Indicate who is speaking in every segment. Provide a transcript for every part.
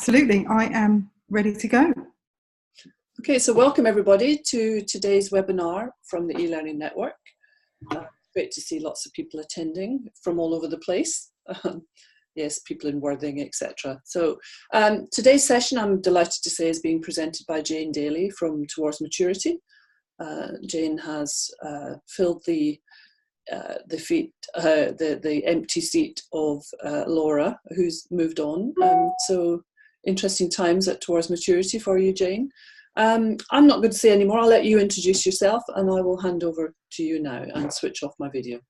Speaker 1: Absolutely, I am ready to go.
Speaker 2: Okay, so welcome everybody to today's webinar from the eLearning Network. Great to see lots of people attending from all over the place. Yes, people in Worthing, etc. So today's session, I'm delighted to say, is being presented by Jane Daly from Towards Maturity. Jane has filled the empty seat of Laura, who's moved on. So interesting times at Towards Maturity for you, Jane. I'm not going to say any more. I'll let you introduce yourself and I will hand over to you now and switch off my video.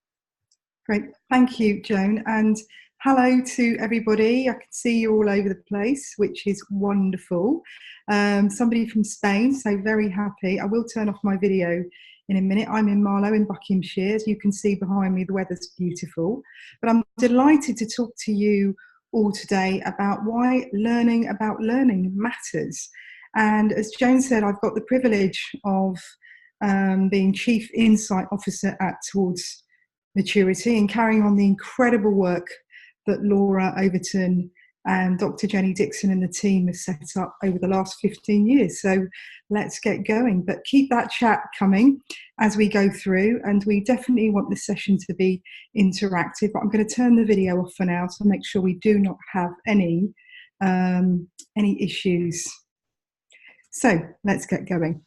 Speaker 1: Great, thank you, Joan, and hello to everybody. I can see you all over the place, which is wonderful. Somebody from Spain, so very happy. I will turn off my video in a minute. I'm in Marlow in Buckinghamshire. As you can see behind me, the weather's beautiful. But I'm delighted to talk to you all today about why learning about learning matters. And as Joan said, I've got the privilege of being Chief Insight Officer at Towards Maturity and carrying on the incredible work that Laura Overton and Dr. Jenny Dixon and the team have set up over the last 15 years. So let's get going. But keep that chat coming as we go through, and we definitely want this session to be interactive. But I'm going to turn the video off for now to make sure we do not have any issues. So let's get going.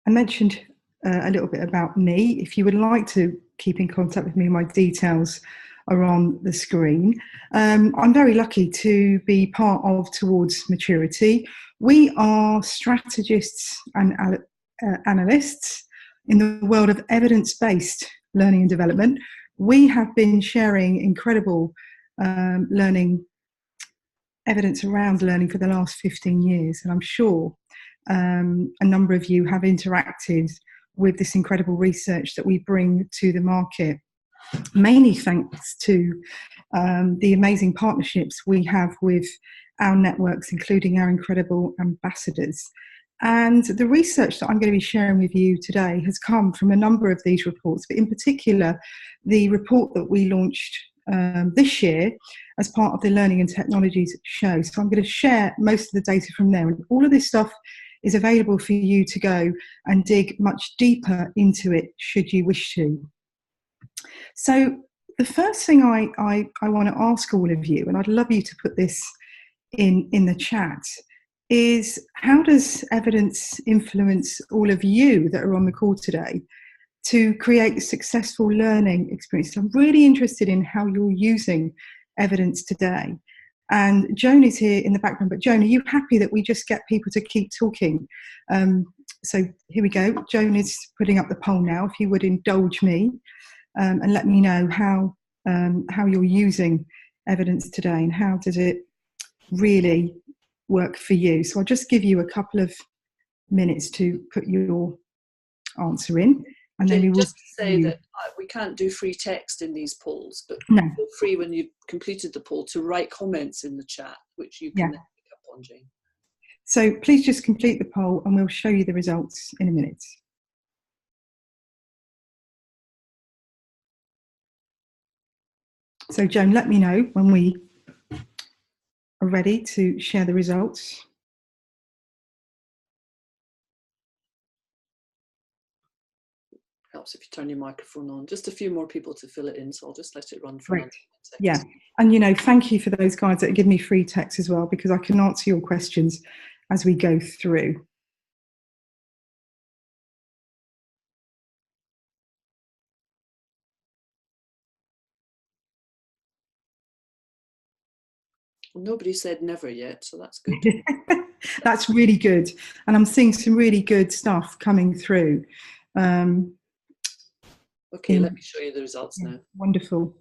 Speaker 1: I mentioned a little bit about me. If you would like to keep in contact with me, my details are on the screen. I'm very lucky to be part of Towards Maturity. We are strategists and analysts in the world of evidence-based learning and development. We have been sharing incredible learning evidence around learning for the last 15 years, and I'm sure a number of you have interacted with this incredible research that we bring to the market, mainly thanks to the amazing partnerships we have with our networks, including our incredible ambassadors. And the research that I'm going to be sharing with you today has come from a number of these reports, but in particular, the report that we launched this year as part of the Learning and Technologies show. So I'm going to share most of the data from there, and all of this stuff is available for you to go and dig much deeper into it should you wish to. So the first thing I want to ask all of you, and I'd love you to put this in the chat, is how does evidence influence all of you that are on the call today to create successful learning experiences? I'm really interested in how you're using evidence today. And Joan is here in the background, but Joan, are you happy that we just get people to keep talking? So here we go. Joan is putting up the poll now. If you would indulge me and let me know how you're using evidence today and how does it really work for you. So I'll just give you a couple of minutes to put your answer in. And then we will
Speaker 2: just say that we can't do free text in these polls, but
Speaker 1: no.
Speaker 2: Feel free when you've completed the poll to write comments in the chat, which you can then pick up on, Jane.
Speaker 1: So please just complete the poll and we'll show you the results in a minute. So Joan, let me know when we are ready to share the results.
Speaker 2: Helps if you turn your microphone on. Just a few more people to fill it in, so I'll just let it run for
Speaker 1: another 10 seconds. Yeah, and you know, thank you for those guys that give me free text as well, because I can answer your questions as we go through.
Speaker 2: Well, nobody said never yet, so that's good.
Speaker 1: That's really good, and I'm seeing some really good stuff coming through.
Speaker 2: Okay, let me show you the results now.
Speaker 1: Wonderful.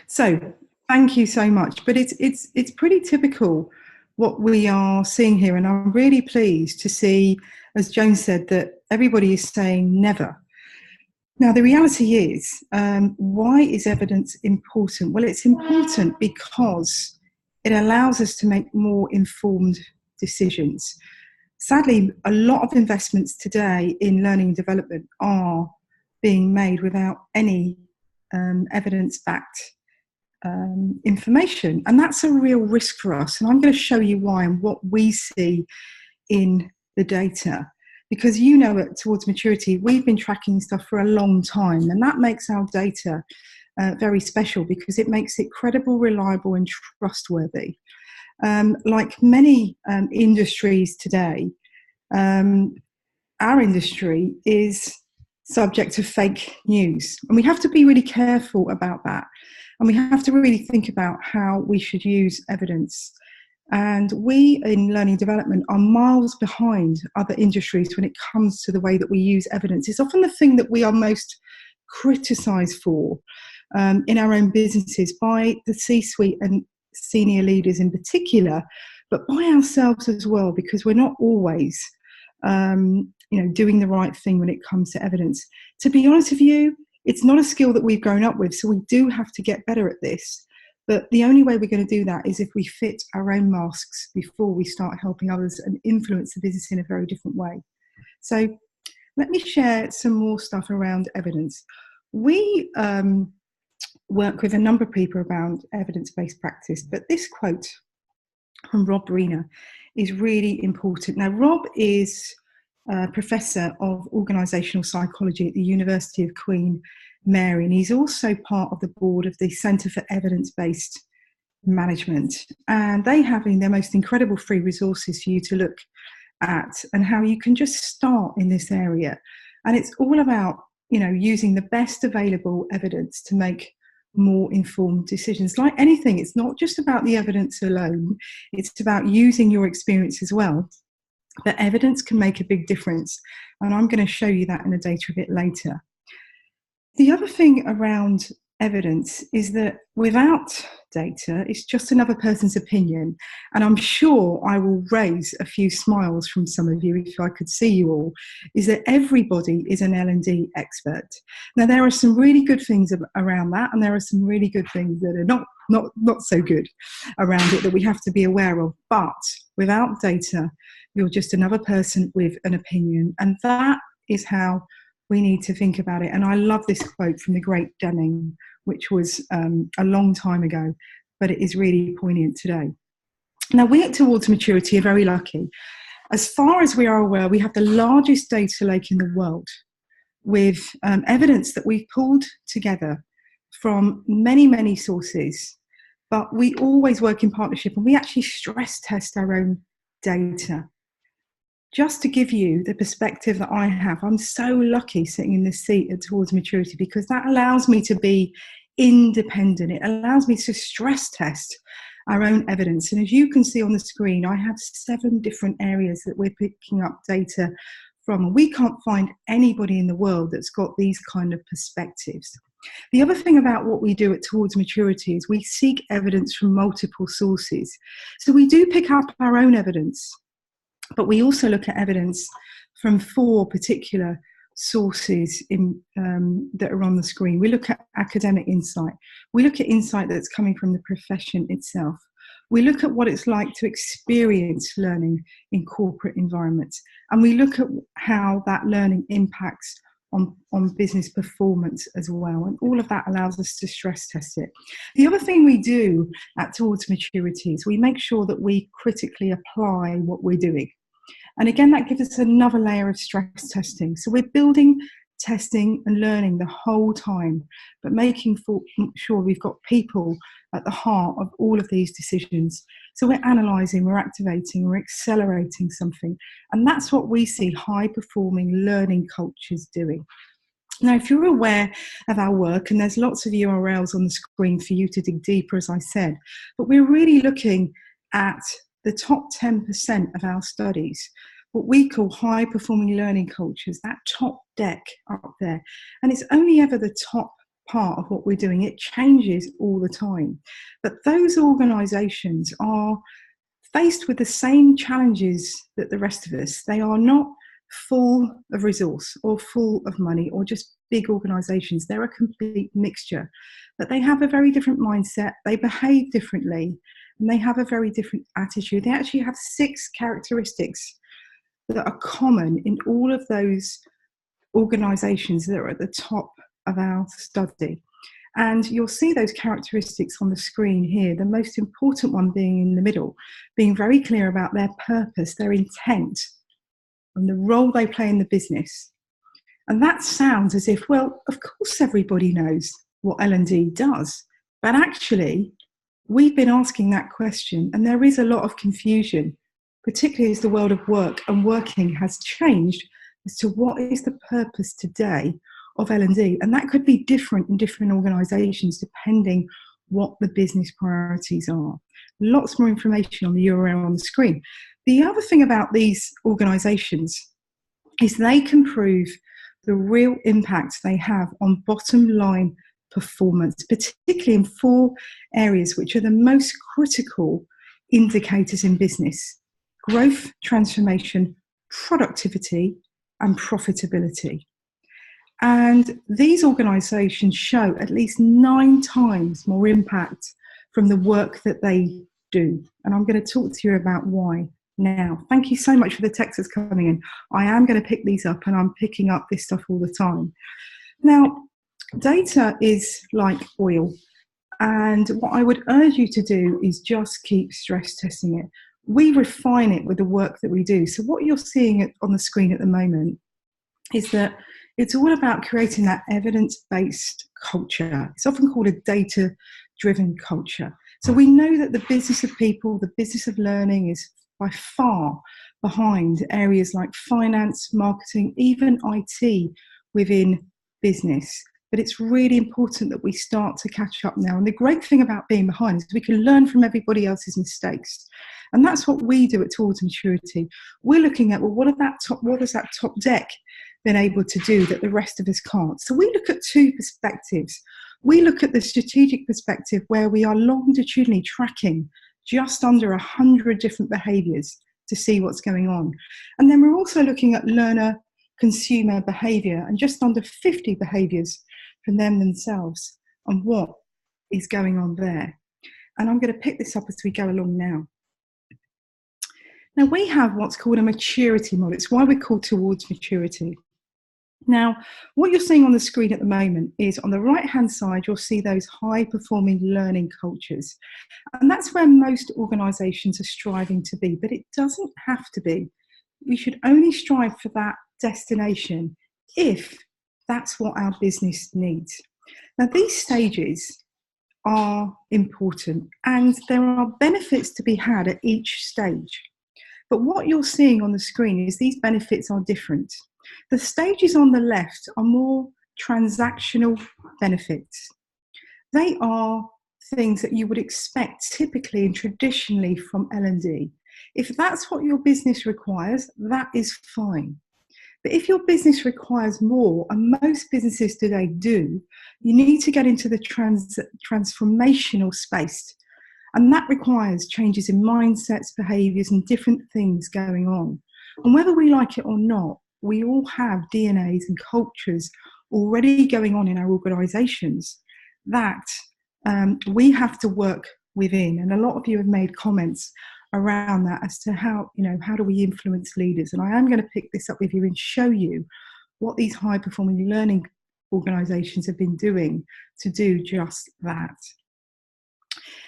Speaker 1: So thank you so much. But it's pretty typical what we are seeing here, and I'm really pleased to see, as Joan said, that everybody is saying never. Now, the reality is, why is evidence important? Well, it's important because it allows us to make more informed decisions. Sadly, a lot of investments today in learning and development are being made without any evidence-backed information. And that's a real risk for us. And I'm going to show you why and what we see in the data. Because Towards Maturity, we've been tracking stuff for a long time, and that makes our data very special because it makes it credible, reliable, and trustworthy. Like many industries today, our industry is subject to fake news, and we have to be really careful about that. And we have to really think about how we should use evidence. And we in learning development are miles behind other industries when it comes to the way that we use evidence. It's often the thing that we are most criticised for in our own businesses by the C-suite and senior leaders in particular, but by ourselves as well, because we're not always doing the right thing when it comes to evidence. To be honest with you, it's not a skill that we've grown up with, so we do have to get better at this. But the only way we're going to do that is if we fit our own masks before we start helping others and influence the business in a very different way. So let me share some more stuff around evidence. We work with a number of people around evidence-based practice, but this quote from Rob Breener is really important. Now, Rob is a professor of organisational psychology at the University of Queen Mary, and he's also part of the board of the Centre for Evidence-Based Management. And they have in their most incredible free resources for you to look at and how you can just start in this area. And it's all about, using the best available evidence to make more informed decisions. Like anything, it's not just about the evidence alone, it's about using your experience as well. But evidence can make a big difference. And I'm going to show you that in the data a bit later. The other thing around evidence is that without data, it's just another person's opinion. And I'm sure I will raise a few smiles from some of you if I could see you all, is that everybody is an L&D expert. Now, there are some really good things around that, and there are some really good things that are not so good around it that we have to be aware of. But without data, you're just another person with an opinion. And that is how we need to think about it. And I love this quote from the great Dunning, which was a long time ago, but it is really poignant today. Now, we at Towards Maturity are very lucky. As far as we are aware, we have the largest data lake in the world with evidence that we've pulled together from many, many sources. But we always work in partnership, and we actually stress test our own data. Just to give you the perspective that I have, I'm so lucky sitting in this seat at Towards Maturity because that allows me to be independent. It allows me to stress test our own evidence. And as you can see on the screen, I have 7 different areas that we're picking up data from. We can't find anybody in the world that's got these kind of perspectives. The other thing about what we do at Towards Maturity is we seek evidence from multiple sources. So we do pick up our own evidence, but we also look at evidence from 4 particular sources that are on the screen. We look at academic insight. We look at insight that's coming from the profession itself. We look at what it's like to experience learning in corporate environments. And we look at how that learning impacts on business performance as well. And all of that allows us to stress test it. The other thing we do at Towards Maturity is we make sure that we critically apply what we're doing. And again, that gives us another layer of stress testing. So we're building, testing and learning the whole time, but making sure we've got people at the heart of all of these decisions. So we're analysing, we're activating, we're accelerating something. And that's what we see high-performing learning cultures doing. Now, if you're aware of our work, and there's lots of URLs on the screen for you to dig deeper, as I said, but we're really looking at the top 10% of our studies, what we call high-performing learning cultures, that top deck up there. And it's only ever the top part of what we're doing. It changes all the time. But those organisations are faced with the same challenges that the rest of us. They are not full of resource or full of money or just big organisations. They're a complete mixture. But they have a very different mindset. They behave differently. And they have a very different attitude. They actually have 6 characteristics that are common in all of those organisations that are at the top of our study. And you'll see those characteristics on the screen here, the most important one being in the middle, being very clear about their purpose, their intent, and the role they play in the business. And that sounds as if, well, of course everybody knows what L&D does. But actually, we've been asking that question, and there is a lot of confusion, particularly as the world of work and working has changed as to what is the purpose today of L&D. And that could be different in different organisations depending what the business priorities are. Lots more information on the URL on the screen. The other thing about these organisations is they can prove the real impact they have on bottom line performance, particularly in 4 areas which are the most critical indicators in business: growth, transformation, productivity, and profitability. And these organisations show at least 9 times more impact from the work that they do. And I'm going to talk to you about why now. Thank you so much for the text that's coming in. I am going to pick these up, and I'm picking up this stuff all the time. Now, data is like oil. And what I would urge you to do is just keep stress testing it. We refine it with the work that we do. So what you're seeing on the screen at the moment is that it's all about creating that evidence-based culture. It's often called a data-driven culture. So we know that the business of people, the business of learning is by far behind areas like finance, marketing, even IT within business. But it's really important that we start to catch up now. And the great thing about being behind is we can learn from everybody else's mistakes. And that's what we do at Towards Maturity. We're looking at, well, what has that top deck been able to do that the rest of us can't? So we look at 2 perspectives. We look at the strategic perspective where we are longitudinally tracking just under 100 different behaviours to see what's going on. And then we're also looking at learner consumer behaviour and just under 50 behaviours from them themselves and what is going on there. And I'm going to pick this up as we go along now. Now, we have what's called a maturity model. It's why we're called Towards Maturity. Now, what you're seeing on the screen at the moment is on the right-hand side, you'll see those high-performing learning cultures. And that's where most organisations are striving to be, but it doesn't have to be. We should only strive for that destination if that's what our business needs. Now, these stages are important, and there are benefits to be had at each stage. But what you're seeing on the screen is these benefits are different. The stages on the left are more transactional benefits. They are things that you would expect typically and traditionally from L&D. If that's what your business requires, that is fine. But if your business requires more, and most businesses today do, you need to get into the transformational space. And that requires changes in mindsets, behaviours, and different things going on. And whether we like it or not, we all have DNAs and cultures already going on in our organisations that we have to work within. And a lot of you have made comments around that as to how do we influence leaders. And I am going to pick this up with you and show you what these high-performing learning organisations have been doing to do just that.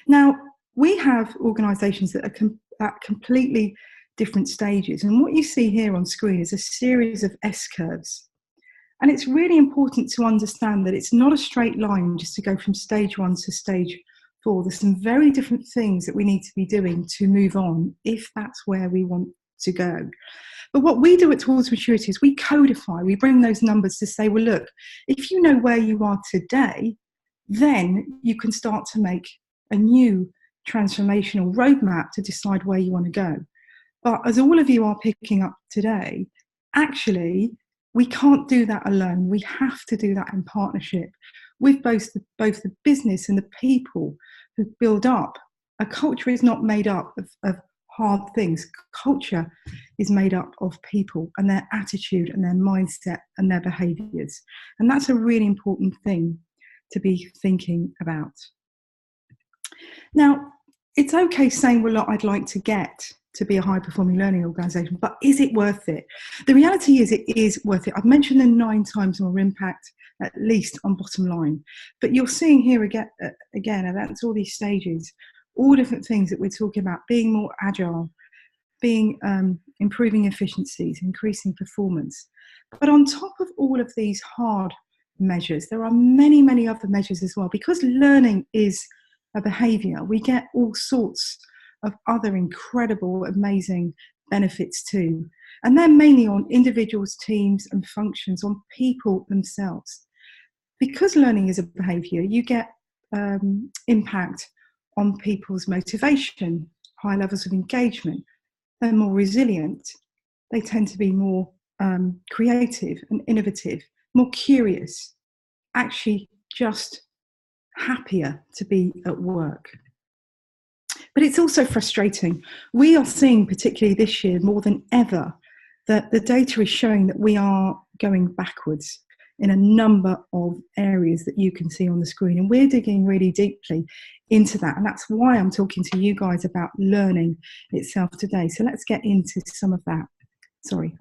Speaker 1: Now, we have organisations that are at completely different stages. And what you see here on screen is a series of S-curves. And it's really important to understand that it's not a straight line just to go from stage 1 to stage 4. There's some very different things that we need to be doing to move on if that's where we want to go. But what we do at Towards Maturity is we codify, we bring those numbers to say, well, look, if you know where you are today, then you can start to make a new transformational roadmap to decide where you want to go. But as all of you are picking up today, actually, we can't do that alone. We have to do that in partnership with both the business and the people who build up. A culture is not made up of hard things. Culture is made up of people and their attitude and their mindset and their behaviours. And that's a really important thing to be thinking about. Now, it's okay saying, well, look, I'd like to get to be a high-performing learning organisation, but is it worth it? The reality is it is worth it. I've mentioned the 9 times more impact, at least on bottom line. But you're seeing here again, and that's all these stages, all different things that we're talking about, being more agile, being improving efficiencies, increasing performance. But on top of all of these hard measures, there are many, many other measures as well. Because learning is a behaviour, we get all sorts of other incredible, amazing benefits too. And they're mainly on individuals, teams and functions, on people themselves. Because learning is a behaviour, you get impact on people's motivation, high levels of engagement. They're more resilient. They tend to be more creative and innovative, more curious, actually just happier to be at work. But it's also frustrating. We are seeing, particularly this year, more than ever, that the data is showing that we are going backwards in a number of areas that you can see on the screen. And we're digging really deeply into that. And that's why I'm talking to you guys about learning itself today. So let's get into some of that. Sorry,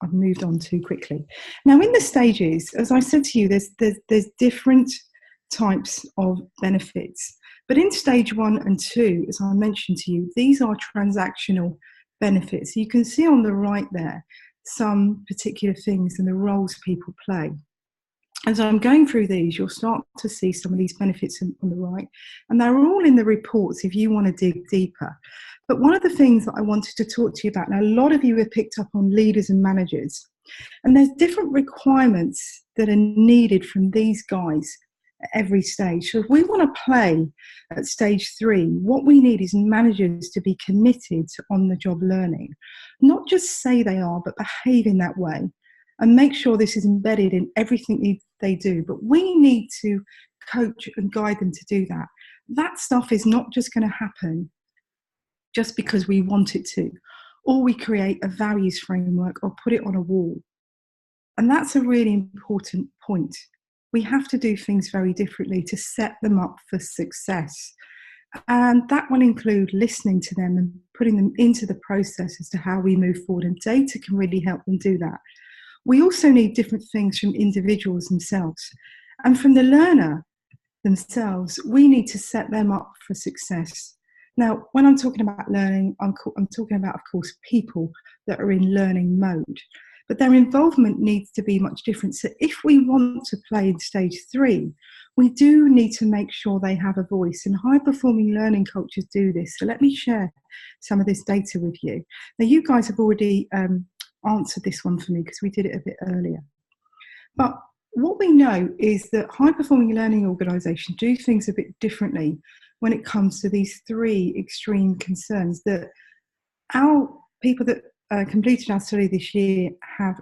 Speaker 1: I've moved on too quickly. Now, in the stages, as I said to you, there's different types of benefits. But in stage 1 and 2, as I mentioned to you, these are transactional benefits. You can see on the right there some particular things and the roles people play. As I'm going through these, you'll start to see some of these benefits on the right, and they're all in the reports if you want to dig deeper. But one of the things that I wanted to talk to you about, now a lot of you have picked up on leaders and managers, and there's different requirements that are needed from these guys at every stage. So if we want to play at stage 3, what we need is managers to be committed to on-the-job learning, not just say they are, but behave in that way, and make sure this is embedded in everything they do. But we need to coach and guide them to do that. That stuff is not just going to happen just because we want it to, or we create a values framework or put it on a wall. And that's a really important point. We have to do things very differently to set them up for success. And that will include listening to them and putting them into the process as to how we move forward. And data can really help them do that. We also need different things from individuals themselves. And from the learner themselves, we need to set them up for success. Now, when I'm talking about learning, I'm talking about, of course, people that are in learning mode. But their involvement needs to be much different. So if we want to play in stage 3, we do need to make sure they have a voice. And high-performing learning cultures do this. So let me share some of this data with you. Now, you guys have already answered this one for me because we did it a bit earlier. But what we know is that high-performing learning organisations do things a bit differently when it comes to these 3 extreme concerns that our people that completed our study this year have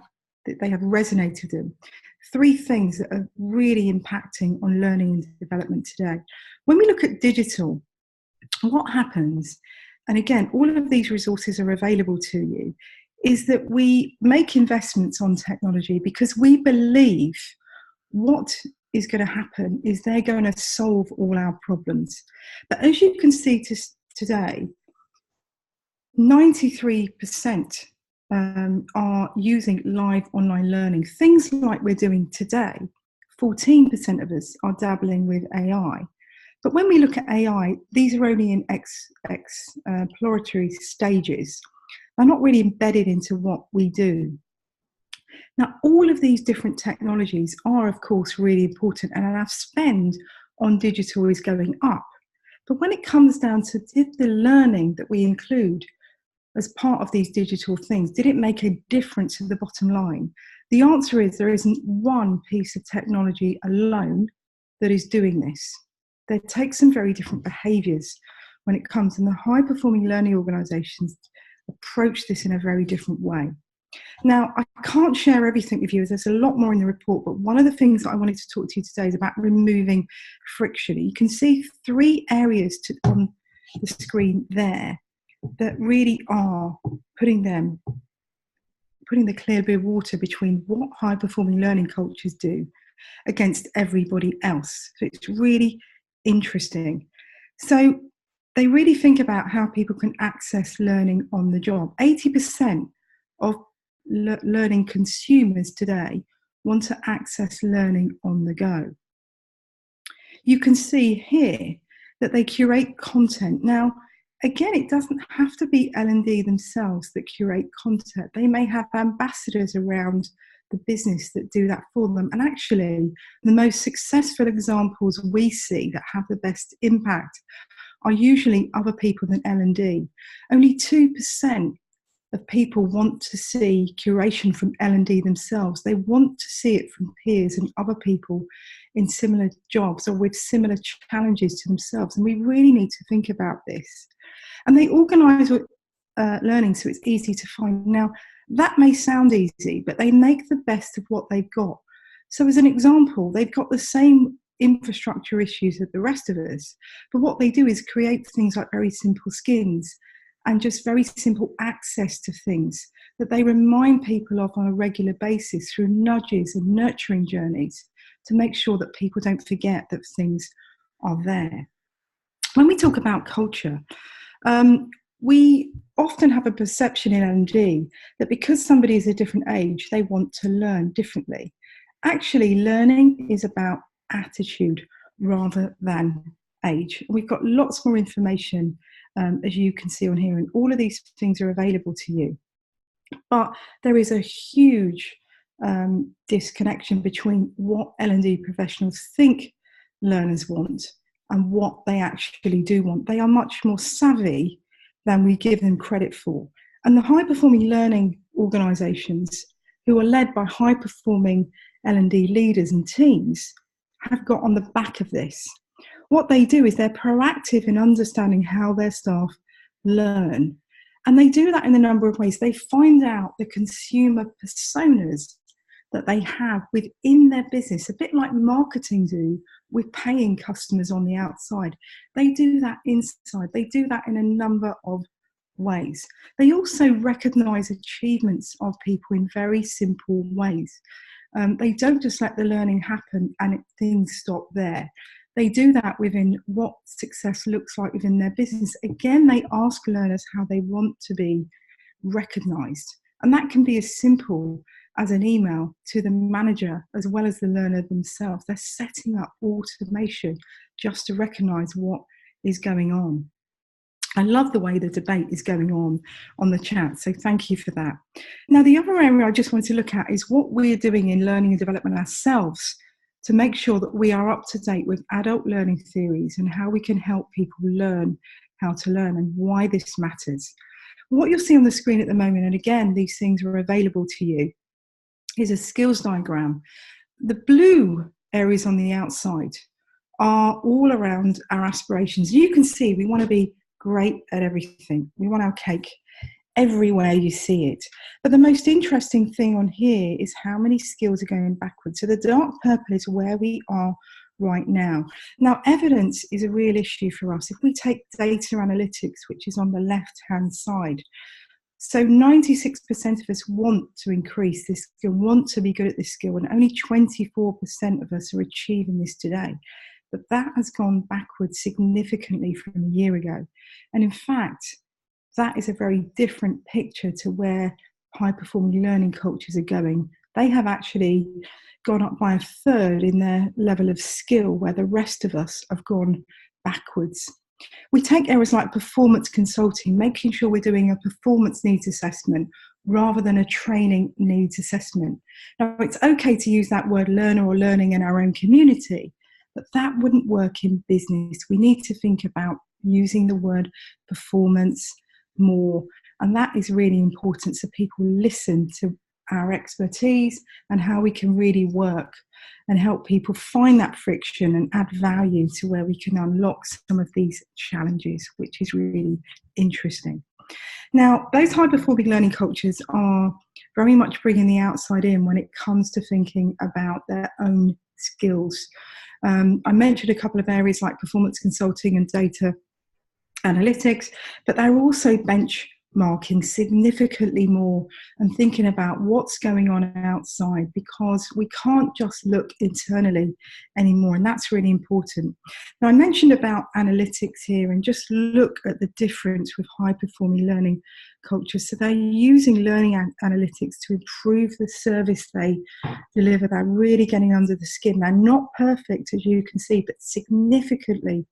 Speaker 1: resonated in. 3 things that are really impacting on learning and development today. When we look at digital, what happens, and again, all of these resources are available to you, is that we make investments on technology because we believe what is going to happen is they're going to solve all our problems. But as you can see today, 93% are using live online learning. Things like we're doing today, 14% of us are dabbling with AI. But when we look at AI, these are only in exploratory stages. They're not really embedded into what we do. Now, all of these different technologies are, of course, really important, and our spend on digital is going up. But when it comes down to did the learning that we include as part of these digital things, did it make a difference to the bottom line? The answer is there isn't one piece of technology alone that is doing this. There takes some very different behaviours when it comes, and the high-performing learning organisations approach this in a very different way. Now, I can't share everything with you, as there's a lot more in the report, but one of the things that I wanted to talk to you today is about removing friction. You can see 3 areas on the screen there that really are putting the clear blue water between what high-performing learning cultures do against everybody else. So it's really interesting. So they really think about how people can access learning on the job. 80% of learning consumers today want to access learning on the go. You can see here that they curate content. Now, again, it doesn't have to be L&D themselves that curate content. They may have ambassadors around the business that do that for them. And actually, the most successful examples we see that have the best impact are usually other people than L&D. Only 2% of people want to see curation from L&D themselves. They want to see it from peers and other people in similar jobs or with similar challenges to themselves. And we really need to think about this. And they organise learning so it's easy to find. Now, that may sound easy, but they make the best of what they've got. So as an example, they've got the same infrastructure issues as the rest of us, but what they do is create things like very simple skins and just very simple access to things that they remind people of on a regular basis through nudges and nurturing journeys to make sure that people don't forget that things are there. When we talk about culture, we often have a perception in L&D that because somebody is a different age, they want to learn differently. Actually, learning is about attitude rather than age. We've got lots more information, as you can see on here, and all of these things are available to you. But there is a huge disconnection between what L&D professionals think learners want and what they actually do want. They are much more savvy than we give them credit for. And the high-performing learning organisations who are led by high-performing L&D leaders and teams have got on the back of this. What they do is they're proactive in understanding how their staff learn. And they do that in a number of ways. They find out the consumer personas that they have within their business, a bit like marketing do with paying customers on the outside. They do that inside. They do that in a number of ways. They also recognise achievements of people in very simple ways. They don't just let the learning happen and things stop there. They do that within what success looks like within their business. Again, they ask learners how they want to be recognised. And that can be as simple as an email to the manager as well as the learner themselves. They're setting up automation just to recognise what is going on. I love the way the debate is going on the chat, so thank you for that. Now, the other area I just wanted to look at is what we're doing in learning and development ourselves to make sure that we are up to date with adult learning theories and how we can help people learn how to learn and why this matters. What you'll see on the screen at the moment, and again, these things are available to you, is a skills diagram. The blue areas on the outside are all around our aspirations. You can see we want to be great at everything. We want our cake everywhere you see it. But the most interesting thing on here is how many skills are going backwards. So the dark purple is where we are right now. Now, evidence is a real issue for us. If we take data analytics, which is on the left-hand side, so 96% of us want to increase this skill, want to be good at this skill, and only 24% of us are achieving this today. But that has gone backwards significantly from a year ago. And in fact, that is a very different picture to where high-performing learning cultures are going. They have actually gone up by a third in their level of skill, where the rest of us have gone backwards. We take areas like performance consulting, making sure we're doing a performance needs assessment rather than a training needs assessment. Now, it's okay to use that word learner or learning in our own community, but that wouldn't work in business. We need to think about using the word performance more, and that is really important so people listen to our expertise and how we can really work and help people find that friction and add value to where we can unlock some of these challenges, which is really interesting. Now, those high-performing learning cultures are very much bringing the outside in when it comes to thinking about their own skills. I mentioned a couple of areas like performance consulting and data analytics, but they're also benchmarking benchmarking significantly more and thinking about what's going on outside, because we can't just look internally anymore, and that's really important. Now, I mentioned about analytics here, and just look at the difference with high-performing learning cultures. So they're using learning analytics to improve the service they deliver. They're really getting under the skin. They're not perfect, as you can see, but significantly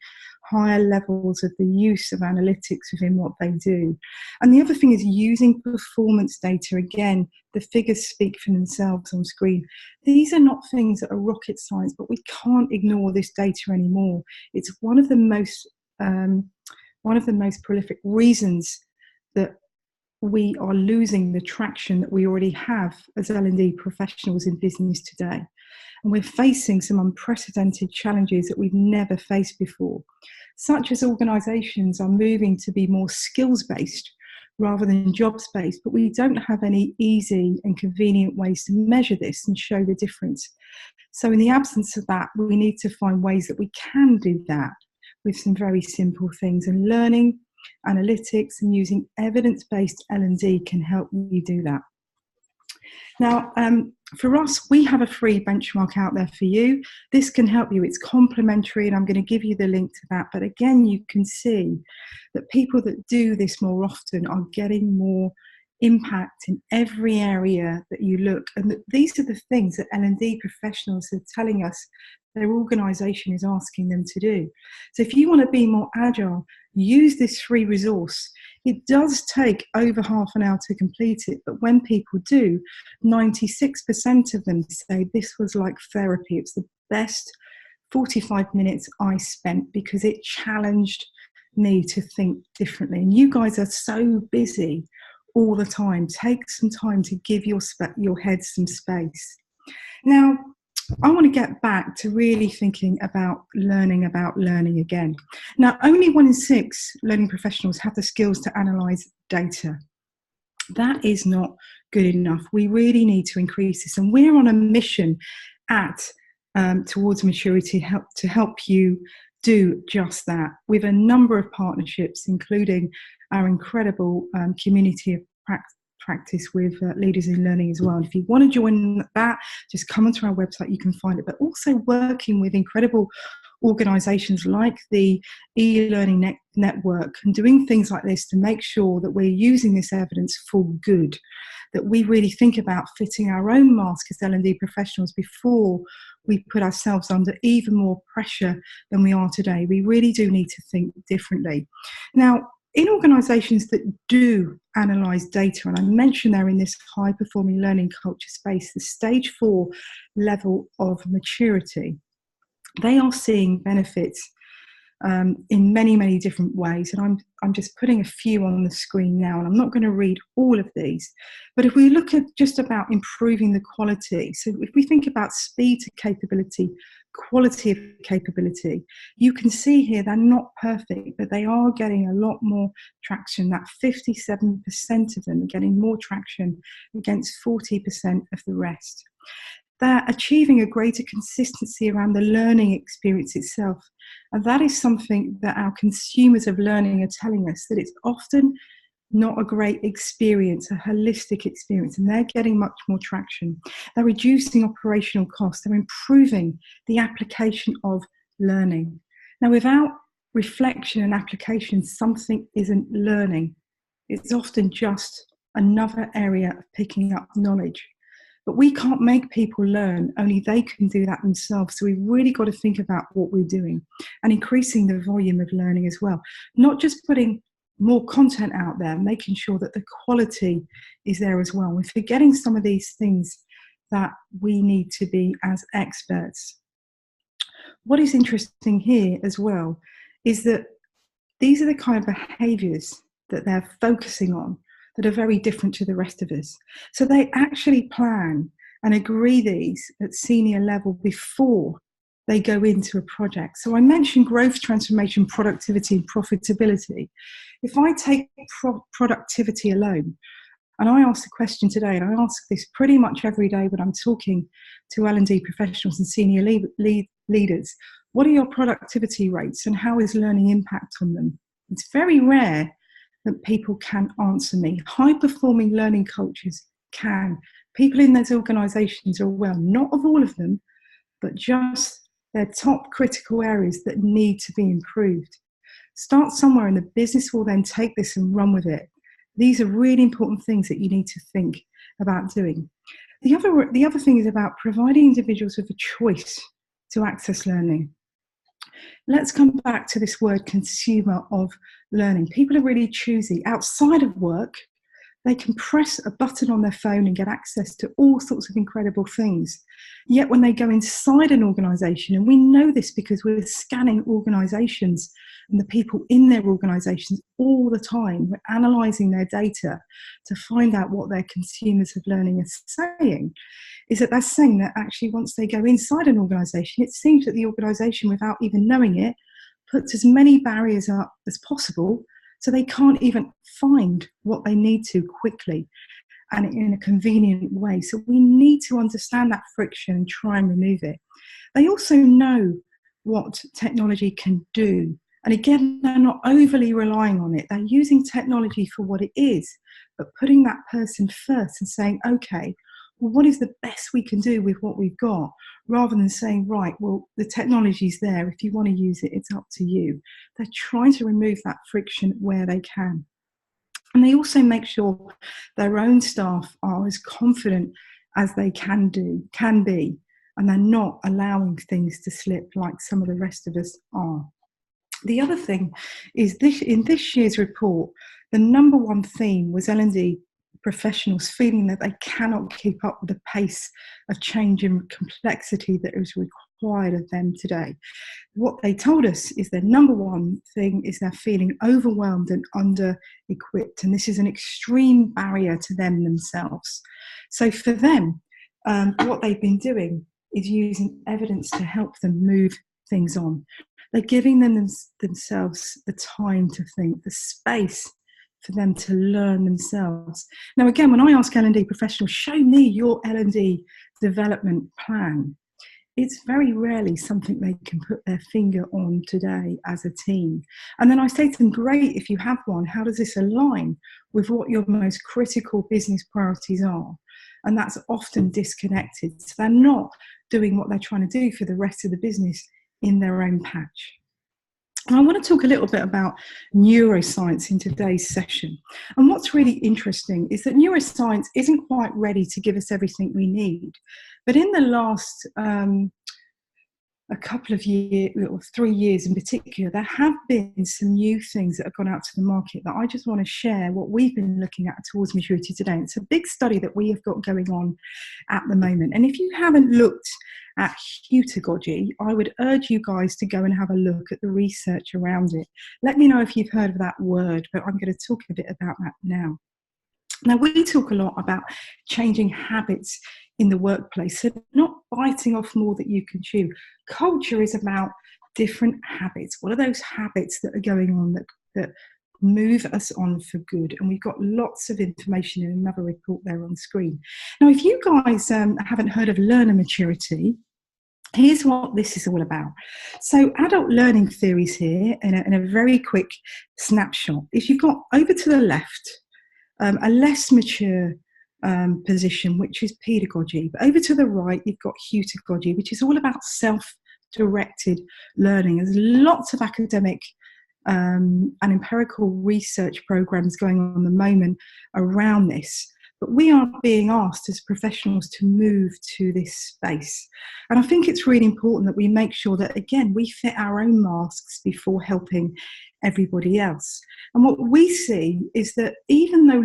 Speaker 1: higher levels of the use of analytics within what they do. And the other thing is using performance data. Again, the figures speak for themselves on screen. These are not things that are rocket science, but we can't ignore this data anymore. It's one of the most prolific reasons that we are losing the traction that we already have as L&D professionals in business today. And we're facing some unprecedented challenges that we've never faced before, such as organisations are moving to be more skills-based rather than jobs-based, but we don't have any easy and convenient ways to measure this and show the difference. So in the absence of that, we need to find ways that we can do that with some very simple things, and learning, analytics, and using evidence-based L&D can help you do that. Now, for us, we have a free benchmark out there for you. This can help you. It's complimentary, and I'm going to give you the link to that. But again, you can see that people that do this more often are getting more impact in every area that you look. And that these are the things that L&D professionals are telling us their organisation is asking them to do. So if you want to be more agile, use this free resource. It does take over half an hour to complete it, but when people do, 96% of them say this was like therapy. It's the best 45 minutes I spent because it challenged me to think differently. And you guys are so busy all the time. Take some time to give your head some space. Now, I want to get back to really thinking about learning again. Now, only 1 in 6 learning professionals have the skills to analyse data. That is not good enough. We really need to increase this, and we're on a mission at Towards Maturity to help you do just that, with a number of partnerships, including our incredible community of practice with leaders in learning as well. And if you want to join that, just come onto our website, you can find it. But also working with incredible organisations like the eLearning Network, and doing things like this to make sure that we're using this evidence for good, that we really think about fitting our own mask as L&D professionals before we put ourselves under even more pressure than we are today. We really do need to think differently. Now, in organisations that do analyse data, and I mentioned they're in this high-performing learning culture space, the stage 4 level of maturity, they are seeing benefits in many, many different ways. And I'm just putting a few on the screen now, and I'm not going to read all of these. But if we look at just about improving the quality, so if we think about speed to capability, quality of capability, you can see here they're not perfect, but they are getting a lot more traction. That 57% of them are getting more traction against 40% of the rest. They're achieving a greater consistency around the learning experience itself. And that is something that our consumers of learning are telling us, that it's often not a great experience, a holistic experience, and they're getting much more traction. They're reducing operational costs. They're improving the application of learning. Now, without reflection and application, something isn't learning. It's often just another area of picking up knowledge. But we can't make people learn, only they can do that themselves. So we've really got to think about what we're doing and increasing the volume of learning as well. Not just putting more content out there, making sure that the quality is there as well. We're forgetting some of these things that we need to be as experts. What is interesting here as well is that these are the kind of behaviours that they're focusing on that are very different to the rest of us. So they actually plan and agree these at senior level before they go into a project. So I mentioned growth, transformation, productivity, and profitability. If I take productivity alone, and I ask the question today, and I ask this pretty much every day when I'm talking to L&D professionals and senior leaders, what are your productivity rates and how is learning impact on them? It's very rare that people can answer me. High-performing learning cultures can. People in those organisations are aware, not of all of them, but just their top critical areas that need to be improved. Start somewhere and the business will then take this and run with it. These are really important things that you need to think about doing. The other thing is about providing individuals with a choice to access learning. Let's come back to this word consumer of learning. People are really choosy. Outside of work, they can press a button on their phone and get access to all sorts of incredible things. Yet when they go inside an organisation, and we know this because we're scanning organisations and the people in their organisations all the time, we're analysing their data to find out what their consumers of learning are saying, is that they're saying that actually once they go inside an organisation, it seems that the organisation, without even knowing it, puts as many barriers up as possible so they can't even find what they need to quickly and in a convenient way. So we need to understand that friction and try and remove it. They also know what technology can do. And again, they're not overly relying on it. They're using technology for what it is, but putting that person first and saying, okay, well, what is the best we can do with what we've got? Rather than saying, right, well, the technology's there. If you want to use it, it's up to you. They're trying to remove that friction where they can. And they also make sure their own staff are as confident as they can be, and they're not allowing things to slip like some of the rest of us are. The other thing is in this year's report, the number one theme was L&D professionals feeling that they cannot keep up with the pace of change and complexity that is required of them today. What they told us is their number one thing is they're feeling overwhelmed and under-equipped, and this is an extreme barrier to them themselves. So for them, what they've been doing is using evidence to help them move things on. They're giving themselves the time to think, the space for them to learn themselves. Now, again, when I ask L&D professionals, show me your L&D development plan, it's very rarely something they can put their finger on today as a team. And then I say to them, great, if you have one, how does this align with what your most critical business priorities are? And that's often disconnected. So they're not doing what they're trying to do for the rest of the business in their own patch. And I want to talk a little bit about neuroscience in today's session. And what's really interesting is that neuroscience isn't quite ready to give us everything we need. But in the last a couple of years, or 3 years in particular, there have been some new things that have gone out to the market that I just want to share what we've been looking at towards maturity today. It's a big study that we have got going on at the moment. And if you haven't looked at heutagogy, I would urge you guys to go and have a look at the research around it. Let me know if you've heard of that word, but I'm going to talk a bit about that now. Now, we talk a lot about changing habits in the workplace, so not biting off more that you can chew. Culture is about different habits. What are those habits that are going on that move us on for good? And we've got lots of information in another report there on screen. Now, if you guys haven't heard of learner maturity, here's what this is all about. So adult learning theories here in a very quick snapshot. If you've got over to the left, a less mature position, which is pedagogy. But over to the right, you've got heutagogy, which is all about self-directed learning. There's lots of academic and empirical research programs going on at the moment around this. But we are being asked as professionals to move to this space. And I think it's really important that we make sure that, again, we fit our own masks before helping everybody else. And what we see is that even though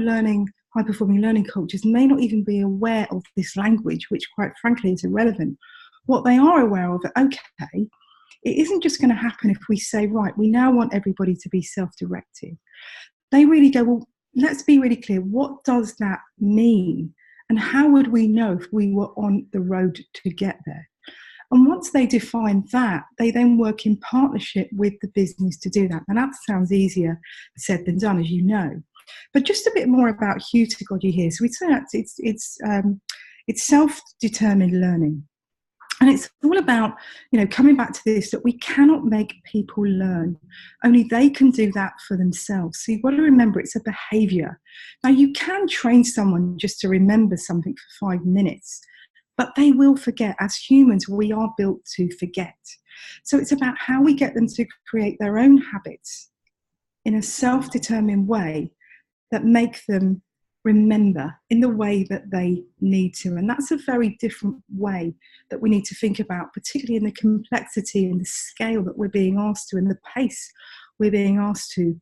Speaker 1: high-performing learning cultures may not even be aware of this language, which quite frankly is irrelevant, what they are aware of, okay, it isn't just going to happen if we say, right, we now want everybody to be self-directed. They really go, well, let's be really clear, what does that mean? And how would we know if we were on the road to get there? And once they define that, they then work in partnership with the business to do that. And that sounds easier said than done, as you know. But just a bit more about heutagogy here. So we say that it's self-determined learning. And it's all about, coming back to this, that we cannot make people learn. Only they can do that for themselves. So you've got to remember it's a behaviour. Now, you can train someone just to remember something for 5 minutes, but they will forget. As humans, we are built to forget. So it's about how we get them to create their own habits in a self-determined way that make them remember in the way that they need to. And that's a very different way that we need to think about, particularly in the complexity and the scale that we're being asked to, and the pace we're being asked to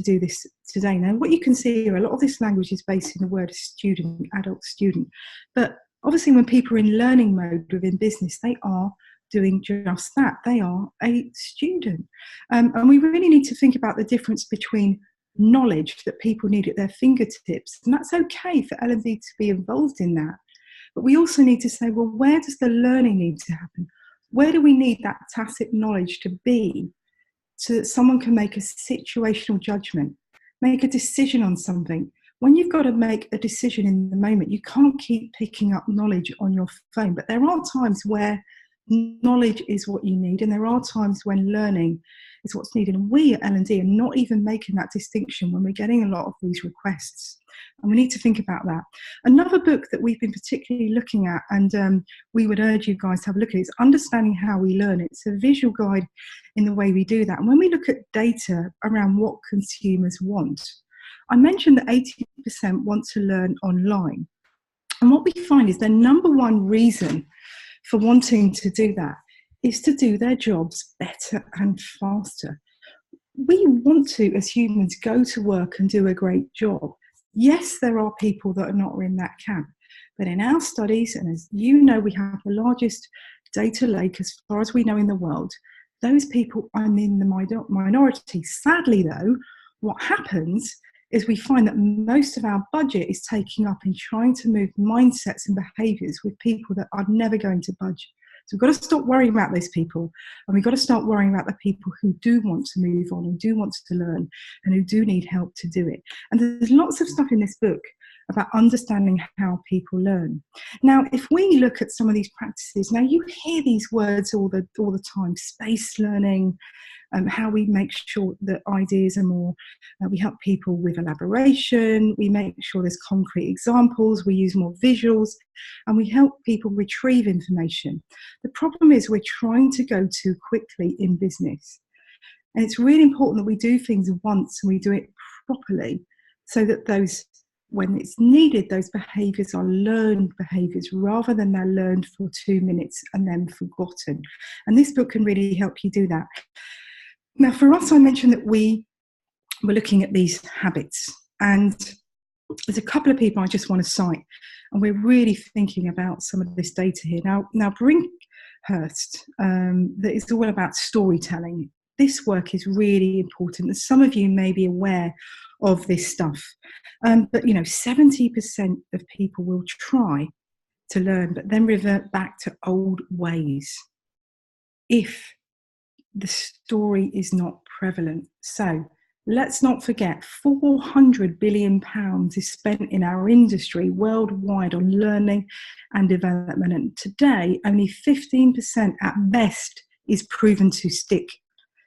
Speaker 1: do this today. Now, what you can see here, a lot of this language is based in the word student, adult student. But obviously when people are in learning mode within business, they are doing just that. They are a student. And we really need to think about the difference between knowledge that people need at their fingertips, and that's okay for L&D to be involved in that, but we also need to say, well, where does the learning need to happen? Where do we need that tacit knowledge to be so that someone can make a situational judgment, make a decision on something? When you've got to make a decision in the moment, you can't keep picking up knowledge on your phone, but there are times where knowledge is what you need, and there are times when learning is what's needed. And we at L&D are not even making that distinction when we're getting a lot of these requests, and we need to think about that. Another book that we've been particularly looking at, and we would urge you guys to have a look at it, is Understanding How We Learn. It's a visual guide in the way we do that. And when we look at data around what consumers want, I mentioned that 80% want to learn online, and what we find is the number one reason for wanting to do that is to do their jobs better and faster. We want to, as humans, go to work and do a great job. Yes, there are people that are not in that camp, but in our studies, and as you know, we have the largest data lake as far as we know in the world, those people are in the minority. Sadly though, what happens is we find that most of our budget is taken up in trying to move mindsets and behaviours with people that are never going to budge. So we've got to stop worrying about those people, and we've got to start worrying about the people who do want to move on, who do want to learn, and who do need help to do it. And there's lots of stuff in this book about understanding how people learn. Now, if we look at some of these practices, now you hear these words all the time: space learning, how we make sure that ideas are more, we help people with elaboration, we make sure there's concrete examples, we use more visuals, and we help people retrieve information. The problem is we're trying to go too quickly in business. And it's really important that we do things once and we do it properly, so that those, when it's needed, those behaviours are learned behaviours rather than they're learned for 2 minutes and then forgotten. And this book can really help you do that. Now, for us, I mentioned that we were looking at these habits, and there's a couple of people I just want to cite, and we're really thinking about some of this data here. Now Brinkhurst, that is all about storytelling. This work is really important, and some of you may be aware of this stuff. But 70% of people will try to learn, but then revert back to old ways if the story is not prevalent. So let's not forget, £400 billion is spent in our industry worldwide on learning and development. And today, only 15% at best is proven to stick.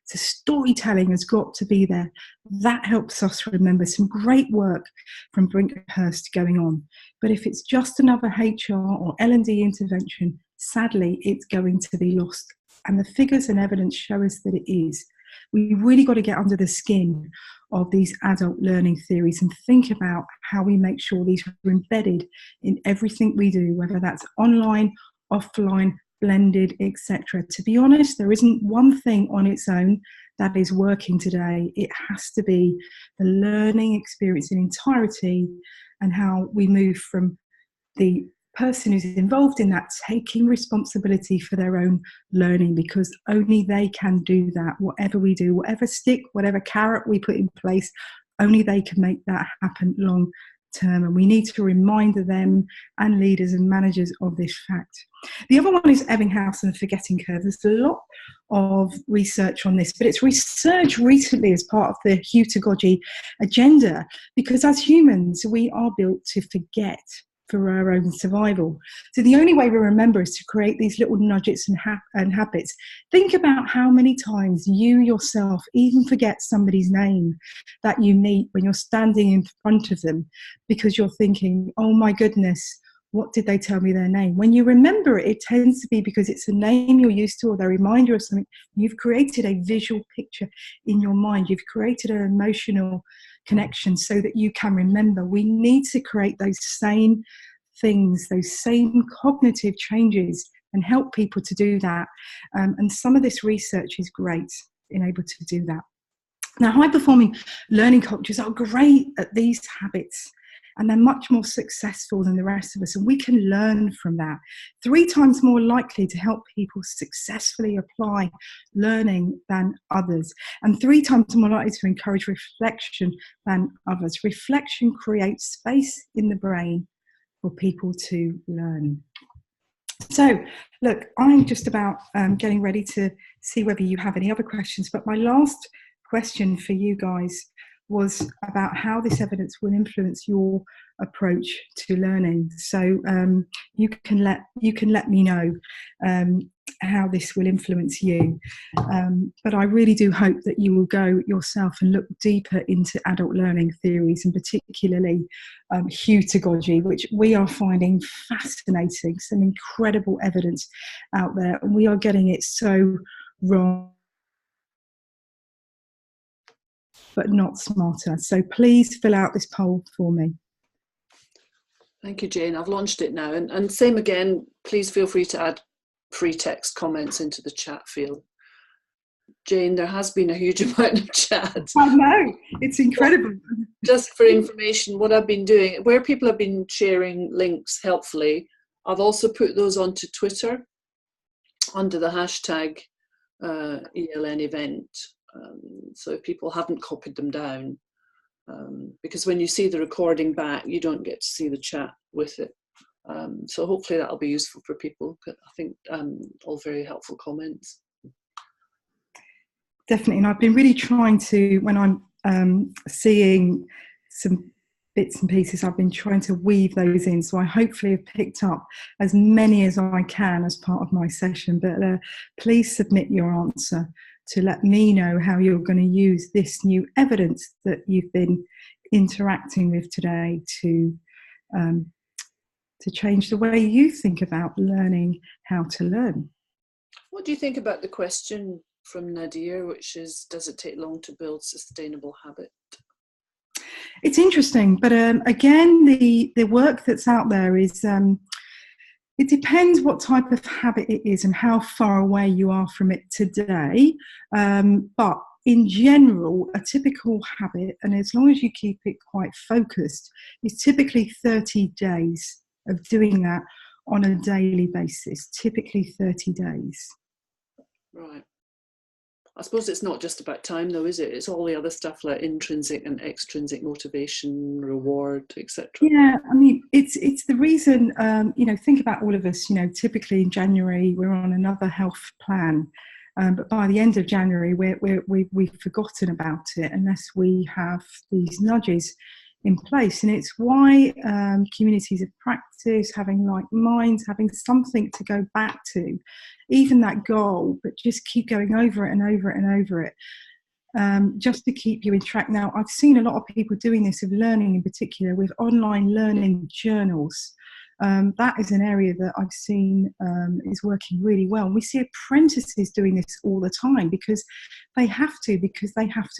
Speaker 1: So storytelling has got to be there. That helps us remember some great work from Brinkhurst going on. But if it's just another HR or L&D intervention, sadly, it's going to be lost. And the figures and evidence show us that it is. We've really got to get under the skin of these adult learning theories and think about how we make sure these are embedded in everything we do, whether that's online, offline, blended, etc. To be honest, there isn't one thing on its own that is working today. It has to be the learning experience in entirety, and how we move from the person who's involved in that taking responsibility for their own learning, because only they can do that. Whatever we do, whatever stick, whatever carrot we put in place, only they can make that happen long term. And we need to remind them and leaders and managers of this fact. The other one is Ebbinghaus and the forgetting curve. There's a lot of research on this, but it's research recently as part of the heutagogy agenda, because as humans, we are built to forget. for our own survival. So the only way we remember is to create these little nudges and habits. Think about how many times you yourself even forget somebody's name that you meet when you're standing in front of them, because you're thinking, oh my goodness, what did they tell me their name? When you remember it, it tends to be because it's a name you're used to, or they remind you of something. You've created a visual picture in your mind. You've created an emotional connection so that you can remember. We need to create those same things, those same cognitive changes, and help people to do that. And some of this research is great in able to do that. Now, high-performing learning cultures are great at these habits, and they're much more successful than the rest of us, and we can learn from that. 3 times more likely to help people successfully apply learning than others, and 3 times more likely to encourage reflection than others. Reflection creates space in the brain for people to learn. So, look, I'm just about getting ready to see whether you have any other questions, but my last question for you guys was about how this evidence will influence your approach to learning. So you can let me know how this will influence you. But I really do hope that you will go yourself and look deeper into adult learning theories, and particularly heutagogy, which we are finding fascinating. Some incredible evidence out there, and we are getting it so wrong, but not smarter. So please fill out this poll for me.
Speaker 2: Thank you, Jane. I've launched it now. And same again, please feel free to add free text comments into the chat field. Jane, there has been a huge amount of chat.
Speaker 1: I know, it's incredible.
Speaker 2: Just for information, what I've been doing, where people have been sharing links helpfully, I've also put those onto Twitter under the hashtag eLN event. So if people haven't copied them down, because when you see the recording back, you don't get to see the chat with it. So hopefully that'll be useful for people. I think all very helpful comments.
Speaker 1: Definitely, and I've been really trying to, when I'm seeing some bits and pieces, I've been trying to weave those in. So I hopefully have picked up as many as I can as part of my session. But please submit your answer to let me know how you're going to use this new evidence that you've been interacting with today to change the way you think about learning how to learn.
Speaker 2: What do you think about the question from Nadir, which is, does it take long to build sustainable habit?
Speaker 1: It's interesting, but again, the work that's out there is, it depends what type of habit it is and how far away you are from it today. But in general, a typical habit, and as long as you keep it quite focused, is typically 30 days of doing that on a daily basis, typically 30 days.
Speaker 2: Right. I suppose it's not just about time though, is it? It's all the other stuff like intrinsic and extrinsic motivation, reward, etc.
Speaker 1: Yeah, I mean, it's the reason, think about all of us, typically in January, we're on another health plan. But by the end of January, we've forgotten about it unless we have these nudges in place. And it's why communities of practice, having like minds, having something to go back to, even that goal, but just keep going over it and over it and over it, just to keep you in track. Now, I've seen a lot of people doing this with learning, in particular with online learning journals. That is an area that I've seen is working really well. And we see apprentices doing this all the time because they have to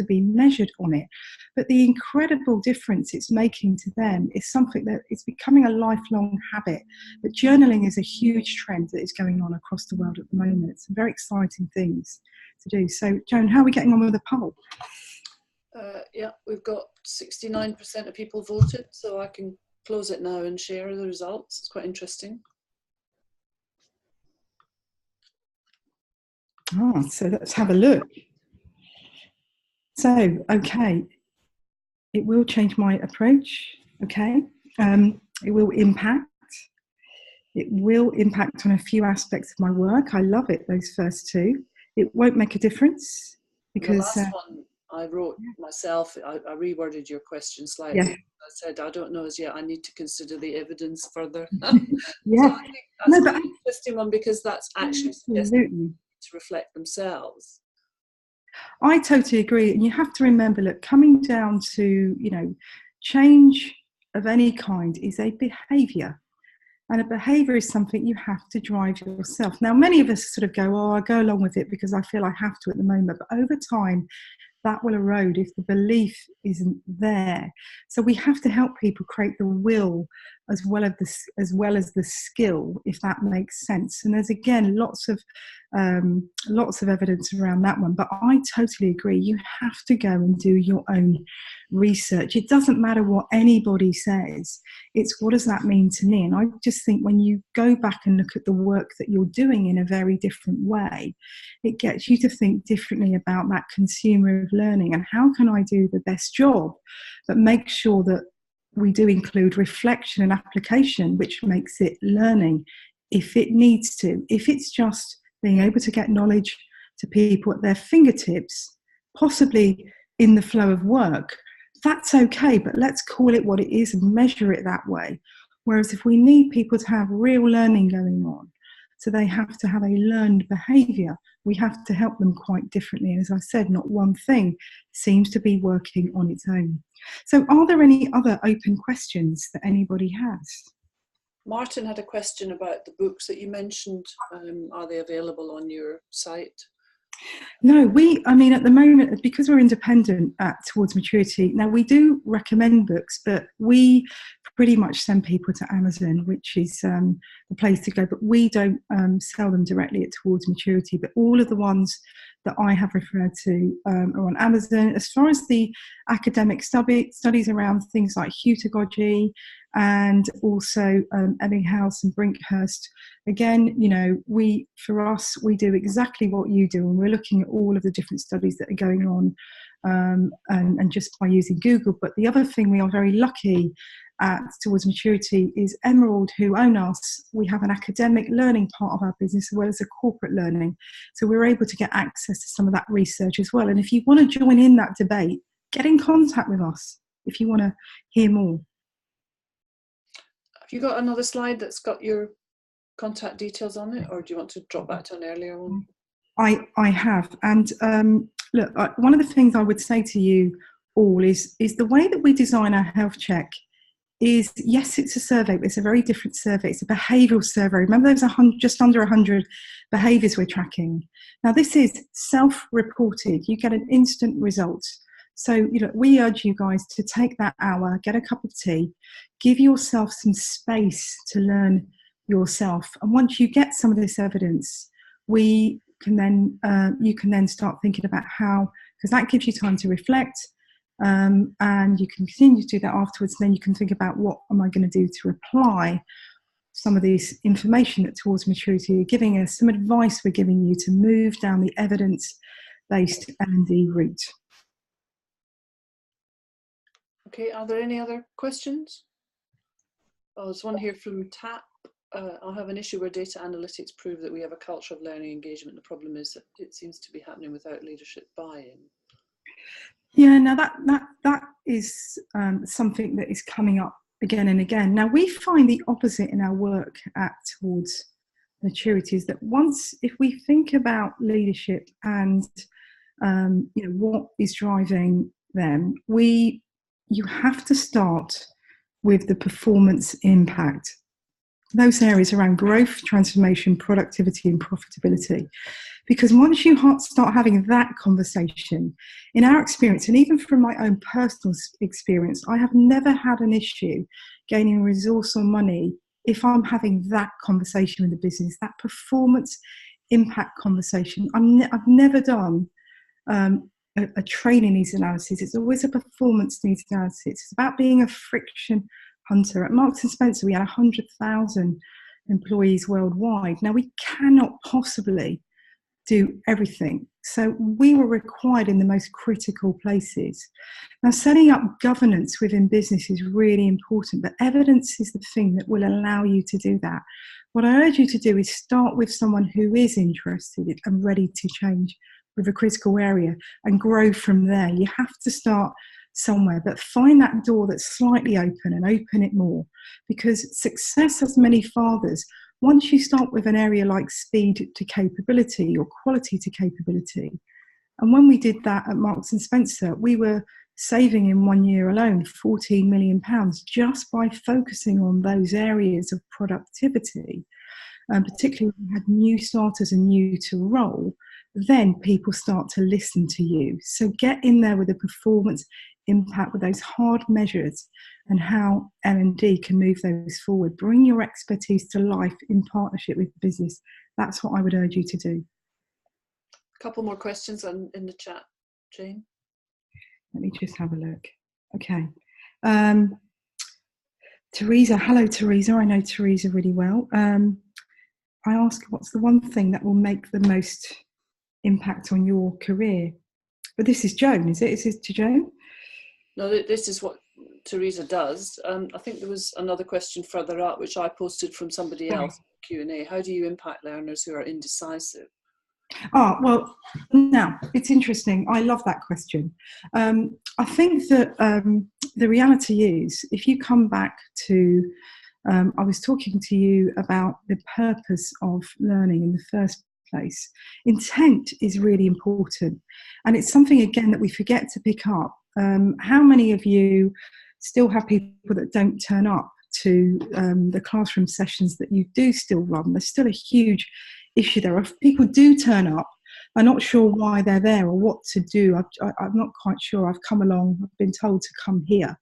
Speaker 1: be measured on it. But the incredible difference it's making to them is something that is becoming a lifelong habit. But journaling is a huge trend that is going on across the world at the moment. Some very exciting things to do. So, Joan, how are we getting on with the poll?
Speaker 2: Yeah, we've got 69% of people voted, so I can close it now and share the results. It's quite interesting.
Speaker 1: So let's have a look. So, okay, it will change my approach. Okay, it will impact. It will impact on a few aspects of my work. I love it, those first two. It won't make a difference because
Speaker 2: the last one I wrote myself, I reworded your question slightly.
Speaker 1: Yes.
Speaker 2: I said, I don't know as yet, I need to consider the evidence further.
Speaker 1: Yeah.
Speaker 2: So I think that's
Speaker 1: No,
Speaker 2: an interesting one, because that's actually suggesting
Speaker 1: absolutely.
Speaker 2: to reflect themselves.
Speaker 1: I totally agree. And you have to remember, look, coming down to, change of any kind is a behaviour. And a behaviour is something you have to drive yourself. Now, many of us sort of go, oh, I go along with it because I feel I have to at the moment. But over time, that will erode if the belief isn't there. So we have to help people create the will as well as the skill, if that makes sense. And there's again lots of evidence around that one. But I totally agree. You have to go and do your own research. It doesn't matter what anybody says. It's what does that mean to me? And I just think when you go back and look at the work that you're doing in a very different way, it gets you to think differently about that consumer of learning and how can I do the best job, but make sure that we do include reflection and application, which makes it learning if it needs to. If it's just being able to get knowledge to people at their fingertips, possibly in the flow of work, that's okay, but let's call it what it is and measure it that way. Whereas if we need people to have real learning going on, so they have to have a learned behaviour, we have to help them quite differently. And as I said, not one thing seems to be working on its own. So are there any other open questions that anybody has?
Speaker 2: Martin had a question about the books that you mentioned. Are they available on your site?
Speaker 1: No, at the moment, because we're independent towards maturity, now we do recommend books, but we pretty much send people to Amazon, which is the place to go. But we don't sell them directly at Towards Maturity. But all of the ones that I have referred to are on Amazon. As far as the academic studies around things like heutagogy and also Ebbinghaus and Brinkhurst, again, we do exactly what you do, and we're looking at all of the different studies that are going on, and just by using Google. But the other thing we are very lucky at Towards Maturity is Emerald, who own us. We have an academic learning part of our business as well as a corporate learning. So we're able to get access to some of that research as well. And if you want to join in that debate, get in contact with us if you want to hear more.
Speaker 2: Have you got another slide that's got your contact details on it, or do you want to drop back to an earlier one?
Speaker 1: I have. And look, one of the things I would say to you all is the way that we design our health check is, yes, it's a survey, but it's a very different survey. It's a behavioural survey. Remember, there's just under 100 behaviours we're tracking. Now, this is self-reported. You get an instant result. So, we urge you guys to take that hour, get a cup of tea, give yourself some space to learn yourself. And once you get some of this evidence, you can then start thinking about how, because that gives you time to reflect, and you can continue to do that afterwards. Then you can think about, what am I going to do to apply some of this information that Towards Maturity are giving us, some advice we're giving you to move down the evidence-based L&D route.
Speaker 2: Okay, are there any other questions? Oh, there's one here from TAP. I'll have an issue where data analytics prove that we have a culture of learning engagement. The problem is that it seems to be happening without leadership buy-in.
Speaker 1: Yeah, now that is something that is coming up again and again. Now, we find the opposite in our work at Towards Maturity, is that if we think about leadership and what is driving them, you have to start with the performance impact. Those areas around growth, transformation, productivity, and profitability. Because once you start having that conversation, in our experience, and even from my own personal experience, I have never had an issue gaining resource or money if I'm having that conversation with the business, that performance impact conversation. I've never done a training needs analysis. It's always a performance needs analysis. It's about being a friction hunter. At Marks and Spencer, we had 100,000 employees worldwide. Now, we cannot possibly do everything. So we were required in the most critical places. Now, setting up governance within business is really important, but evidence is the thing that will allow you to do that. What I urge you to do is start with someone who is interested and ready to change with a critical area and grow from there. You have to start somewhere, but find that door that's slightly open and open it more, because success has many fathers. Once you start with an area like speed to capability or quality to capability, and when we did that at Marks and Spencer, we were saving in 1 year alone £14 million just by focusing on those areas of productivity. Particularly when you had new starters and new to role, then people start to listen to you. So get in there with the performance impact, with those hard measures, and how L&D can move those forward. Bring your expertise to life in partnership with the business. That's what I would urge you to do.
Speaker 2: A couple more questions in the chat, Jane.
Speaker 1: Let me just have a look. Okay. Teresa, hello Teresa. I know Teresa really well. I ask, what's the one thing that will make the most impact on your career? But this is Joan, is it? Is this to Joan?
Speaker 2: No, this is what Teresa does. I think there was another question further up, which I posted from somebody else, Q&A. How do you impact learners who are indecisive?
Speaker 1: Well, now, it's interesting. I love that question. I think that the reality is, if you come back to, I was talking to you about the purpose of learning in the first place. Intent is really important. And it's something, again, that we forget to pick up. How many of you still have people that don't turn up to the classroom sessions that you do still run? There's still a huge issue there. If people do turn up, I'm not sure why they're there or what to do. I'm not quite sure. I've come along, I've been told to come here.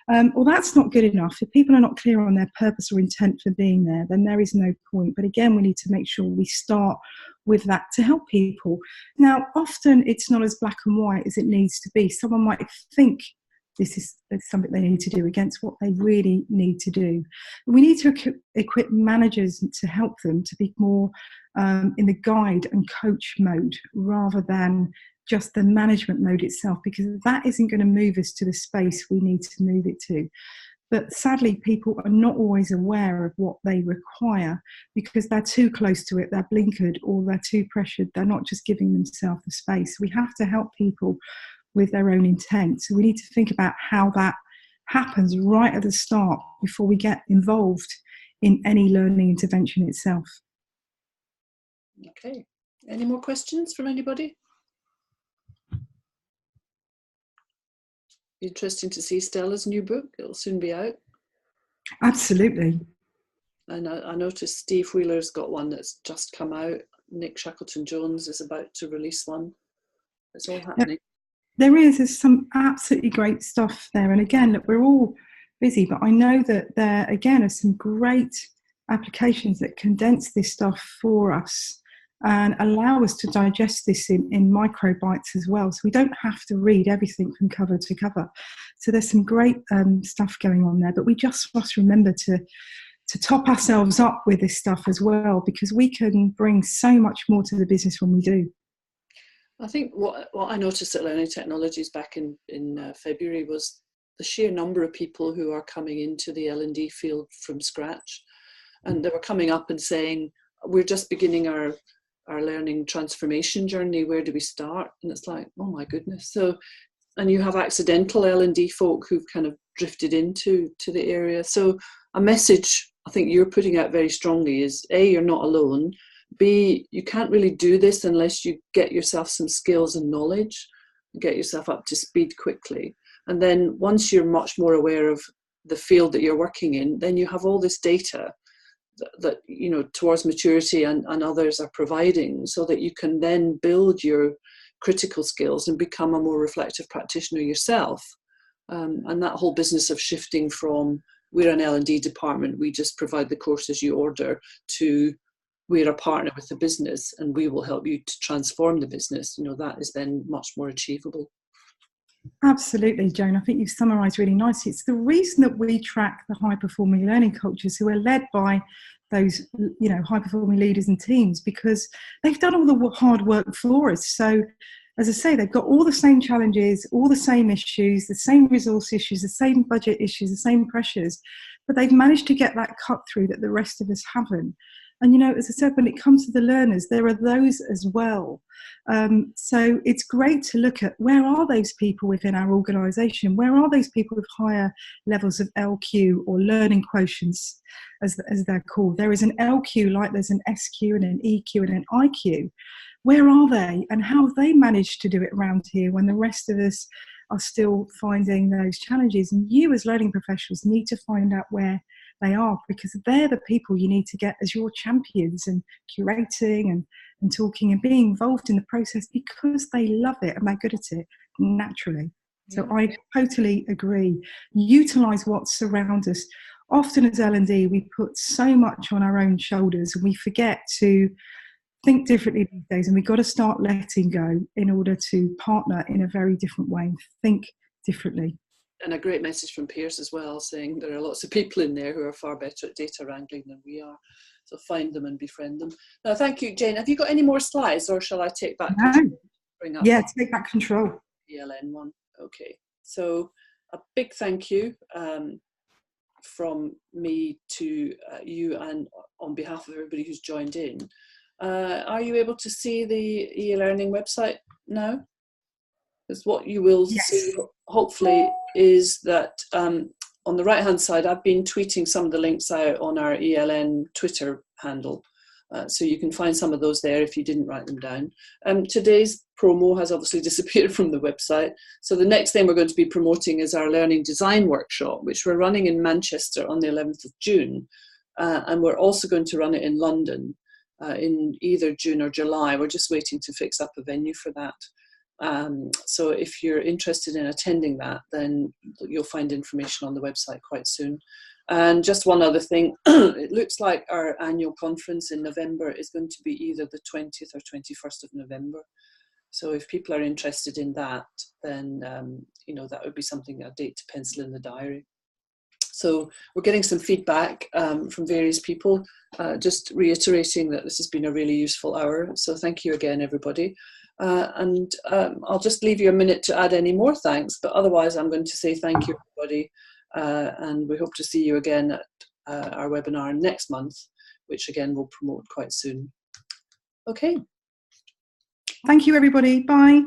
Speaker 1: Well, that's not good enough. If people are not clear on their purpose or intent for being there, then there is no point. But again, we need to make sure we start with that to help people. Now, often it's not as black and white as it needs to be. Someone might think this is something they need to do against what they really need to do. We need to equip managers to help them to be more in the guide and coach mode rather than just the management mode itself, because that isn't going to move us to the space we need to move it to. But sadly, people are not always aware of what they require because they're too close to it, they're blinkered, or they're too pressured. They're not just giving themselves the space. We have to help people with their own intent. So we need to think about how that happens right at the start before we get involved in any learning intervention itself.
Speaker 2: Okay. Any more questions from anybody? Interesting to see Stella's new book. It'll soon be out.
Speaker 1: Absolutely.
Speaker 2: And I noticed Steve Wheeler's got one that's just come out. Nick Shackleton-Jones is about to release one. It's all happening.
Speaker 1: There's some absolutely great stuff there. And again, look, we're all busy, but I know that there, again, are some great applications that condense this stuff for us and allow us to digest this in micro bites as well. So we don't have to read everything from cover to cover. So there's some great stuff going on there, but we just must remember to top ourselves up with this stuff as well, because we can bring so much more to the business when we do.
Speaker 2: I think what I noticed at Learning Technologies back in February was the sheer number of people who are coming into the L&D field from scratch. And they were coming up and saying, we're just beginning our learning transformation journey. Where do we start? And it's like, oh my goodness. So, and you have accidental L&D folk who've kind of drifted into the area. So a message I think you're putting out very strongly is A, you're not alone. B, you can't really do this unless you get yourself some skills and knowledge, get yourself up to speed quickly. And then once you're much more aware of the field that you're working in, then you have all this data that you know, towards maturity and others are providing, so that you can then build your critical skills and become a more reflective practitioner yourself. And that whole business of shifting from we're an L&D department, we just provide the courses you order, to we're a partner with the business and we will help you to transform the business, you know, that is then much more achievable.
Speaker 1: Absolutely, Joan. I think you've summarised really nicely. It's the reason that we track the high-performing learning cultures who are led by those, you know, high-performing leaders and teams, because they've done all the hard work for us. So, as I say, they've got all the same challenges, all the same issues, the same resource issues, the same budget issues, the same pressures, but they've managed to get that cut through that the rest of us haven't. And, you know, as I said, when it comes to the learners, there are those as well. So it's great to look at where are those people within our organisation? Where are those people with higher levels of LQ or learning quotients, as they're called? There is an LQ like there's an SQ and an EQ and an IQ. Where are they, and how have they managed to do it around here when the rest of us are still finding those challenges? And you as learning professionals need to find out where they are, because they're the people you need to get as your champions and curating and talking and being involved in the process, because they love it and they're good at it naturally. So I totally agree. Utilise what surrounds us. Often as L&D, we put so much on our own shoulders and we forget to think differently these days, and we've got to start letting go in order to partner in a very different way and think differently.
Speaker 2: And a great message from Pierce as well, saying there are lots of people in there who are far better at data wrangling than we are. So find them and befriend them. Now, thank you, Jane. Have you got any more slides, or shall I take back control? Bring up
Speaker 1: take back control.
Speaker 2: eLN one. Okay. So a big thank you from me to you, and on behalf of everybody who's joined in. Are you able to see the e-learning website now? Because what you will see, hopefully, is that on the right-hand side, I've been tweeting some of the links out on our eLN Twitter handle. So you can find some of those there if you didn't write them down. Today's promo has obviously disappeared from the website. So the next thing we're going to be promoting is our Learning Design Workshop, which we're running in Manchester on the 11th of June. And we're also going to run it in London in either June or July. We're just waiting to fix up a venue for that. So if you're interested in attending that, then you'll find information on the website quite soon. And just one other thing, it looks like our annual conference in November is going to be either the 20th or 21st of November. So if people are interested in that, then you know, that would be something, a date to pencil in the diary. So we're getting some feedback from various people, just reiterating that this has been a really useful hour. So thank you again, everybody. And I'll just leave you a minute to add any more thanks, but otherwise I'm going to say thank you, everybody. And we hope to see you again at our webinar next month, which again we'll promote quite soon. Okay.
Speaker 1: Thank you, everybody. Bye.